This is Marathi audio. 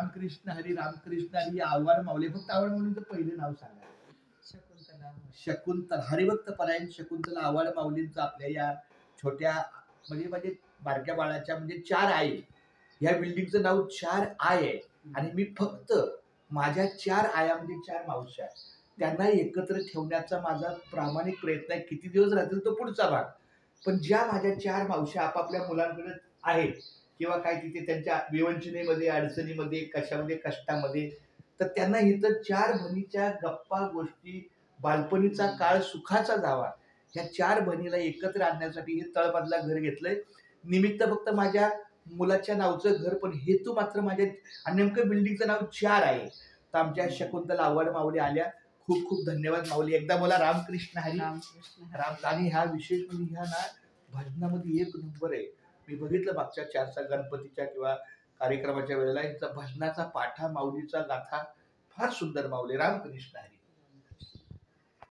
रामकृष्ण हरी आव्हाड माऊली. फक्त आव्हाड माऊलींचं पहिलं नाव सांगा. शकुंतला हरिभक्त परायण शकुंतला आव्हाड माऊलींचं आपल्या या छोट्या म्हणजे बारक्या बाळाच्या म्हणजे 4 आई. या बिल्डिंगचं नाव 4 आय आहे आणि मी फक्त माझ्या 4 आया म्हणजे 4 मावश्या त्यांना एकत्र ठेवण्याचा माझा प्रामाणिक प्रयत्न आहे. किती दिवस राहतील तो पुढचा भाग. पण ज्या माझ्या 4 मावश्या आपापल्या मुलांकडे आहेत किंवा काय तिथे त्यांच्या विवंचनेमध्ये अडचणीमध्ये कशामध्ये कष्टामध्ये, तर त्यांना इथं 4 बहिणीच्या गप्पा गोष्टी बालपणीचा काळ सुखाचा जावा ह्या 4 बहिणीला एकत्र आणण्यासाठी हे तळमजला घर घेतलंय. निमित्त फक्त माझ्या मुलाच्या नावचं घर, पण हेतू मात्र माझ्या आणि नेमकं बिल्डिंगचं नाव 4 आहे. तर आमच्या शकुंतला आव्हाड माऊली आल्या. खूप खूप धन्यवाद माऊली. एकदा मला रामकृष्ण हरी. आणि ह्या विशेष म्हणजे ह्या ना भजनामध्ये 1 नंबर आहे. मी बघितलं मागच्या 4 गणपतीच्या किंवा कार्यक्रमाच्या वेळेला यांचा भजनाचा पाठा माऊलीचा गाथा फार सुंदर. माऊली रामकृष्ण हरी.